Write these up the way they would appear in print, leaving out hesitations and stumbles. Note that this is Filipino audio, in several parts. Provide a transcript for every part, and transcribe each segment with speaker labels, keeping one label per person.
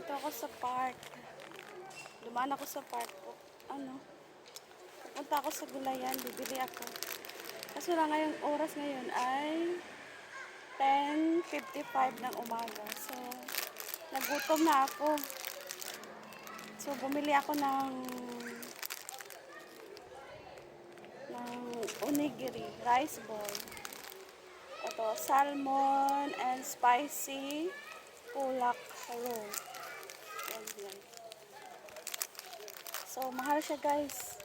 Speaker 1: Dito ako sa park. Dumaan ako sa park. Pupunta ako sa gulayan. Bibili ako. Kaso lang ngayong oras ngayon ay 10:55 ng umaga. So, nagutom na ako. So, bumili ako ng onigiri, rice ball. Ito, salmon and spicy pulak roll. Yan. So, mahal siya guys.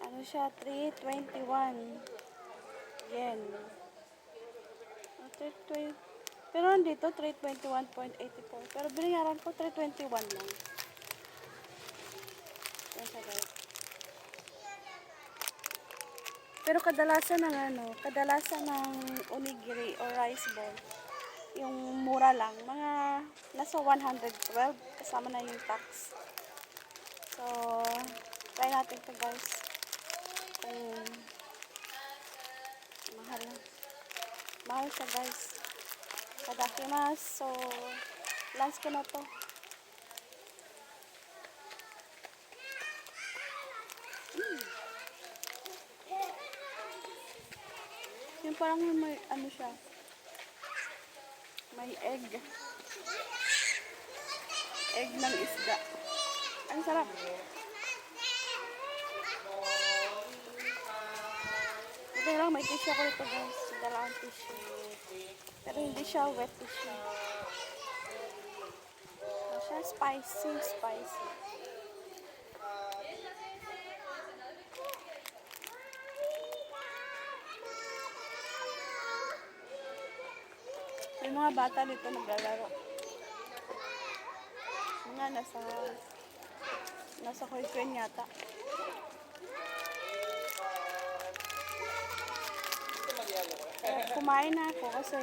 Speaker 1: Ano siya? 321 yen. 320. Pero nandito, 321.84. Pero binayaran ko 321 lang. Yan siya guys. Pero kadalasan ng onigiri o rice ball, yung mura lang, mga nasa 112 kasama na yung tax. So, try natin to guys. Kung mahal siya guys. Tadakimasu. So, lunch ko na to. Yung parang may ano siya. May egg. Egg ng isda. Ang sarap. Ito lang, may tissue ako dito guys. Dalawang tissue. Pero hindi siya wet tissue. Ano siya? Spicy. May mga bata dito naglalaro. Mga nasa kwen yata. Kumain na ako kasi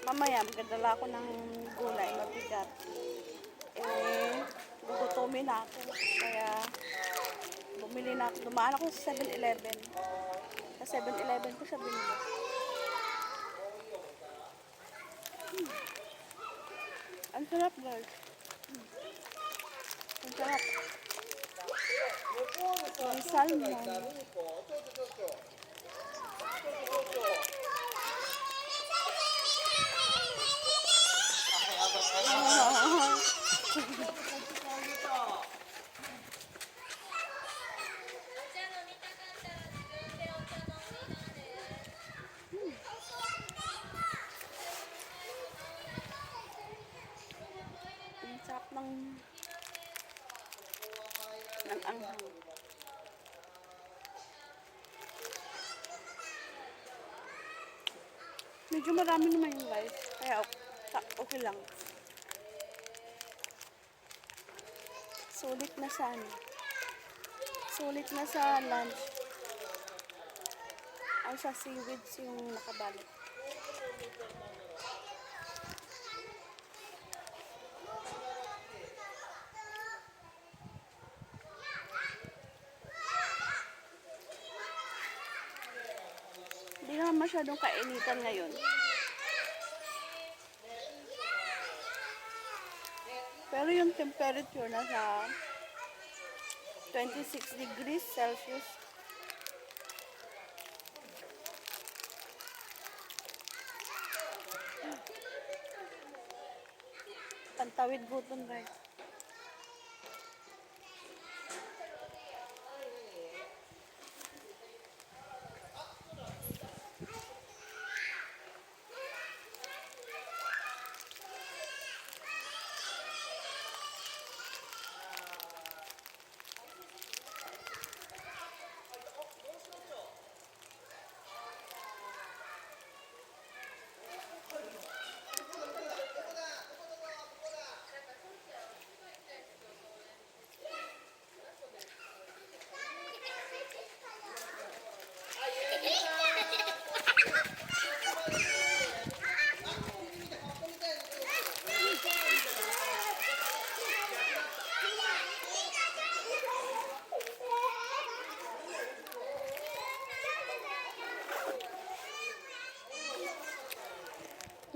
Speaker 1: mamaya magdadala ako ng gulay mabigat. Gugutomin na ako. Kaya bumili na ako. Dumaan ako sa 7-Eleven. Sa 7-Eleven ko siya binili. Ang sarap guys. Ang sarap. May salmon. Ang sarap ng anghang. Medyo marami naman yung guys. Kaya okay lang. Sulit na sa lunch. Ay sa seaweeds yung nakabalot. Hindi naman masyadong kainitan ngayon. Pero yung temperature nasa 26 degrees Celsius. Pantawid gutom guys.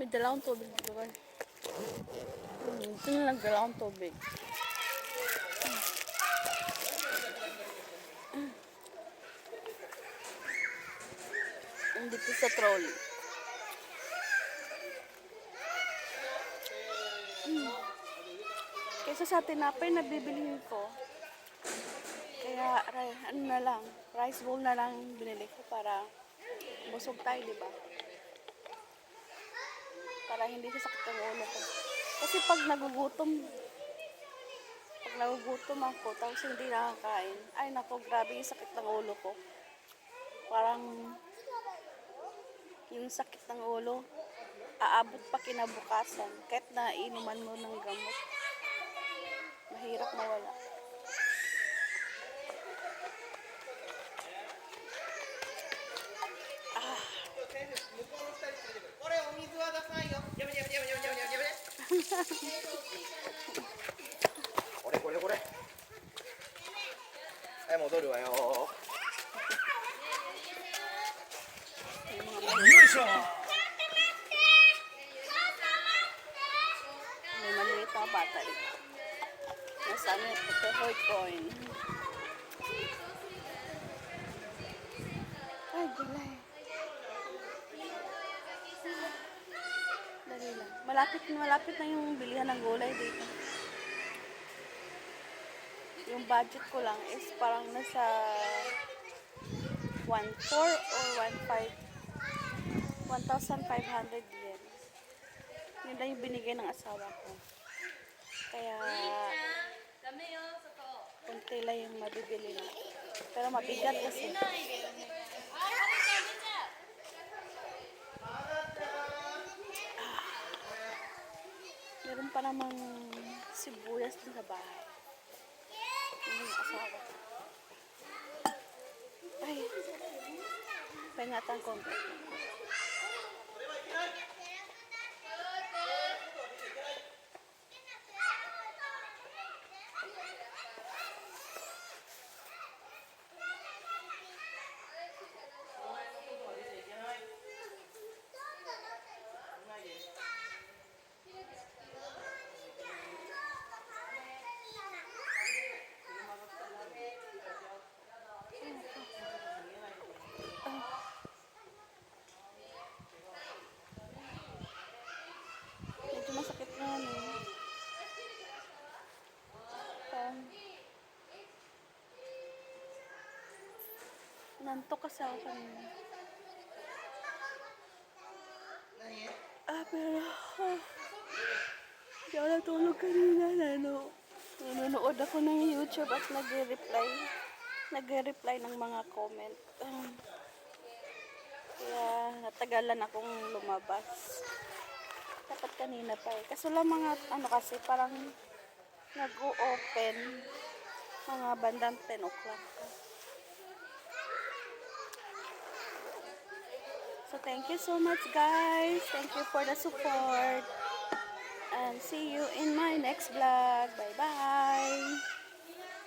Speaker 1: May dalawang tubig dito guys. Ito na nagdala akong tubig. Dito sa trolley. Kaysa sa tinapay na bibilihin ko, kaya ano na lang, rice bowl na lang binili ko para busog tayo, di ba? Para hindi sasakit ang ulo ko. Kasi pag nagugutom ako, tapos hindi nakakain, ay nako, grabe yung sakit ng ulo ko. Parang yung sakit ng ulo, aabot pa kinabukasan. Kahit na inuman mo ng gamot, mahirap mawala.
Speaker 2: Em một tôi được rồi.
Speaker 1: May maliit na bata dito. Nasaan yung Tehoy coin. Ay, gulay. Dali lang. Malapit na yung bilihan ng gulay dito. Yung budget ko lang is parang nasa 1,400 or 1,500 yen. Yun lang yung binigay ng asawa ko. Kaya kunti lang yung mabibili na. Pero mabigat kasi. Meron pa namang sibuyas din sa bahay. Yung asawa. Ay, pahingatan konti. Medyo masakit na yan eh. Nantok kasi ako kanina. Pero hindi ako natulog kanina. Nanonood ako ng YouTube at nagre-reply ng mga comment. Kaya natagalan akong lumabas. Dapat kanina pa eh. Kaso lang mga kasi parang nag-o-open mga bandang 10 o'clock. So thank you so much guys. Thank you for the support. And see you in my next vlog. Bye bye.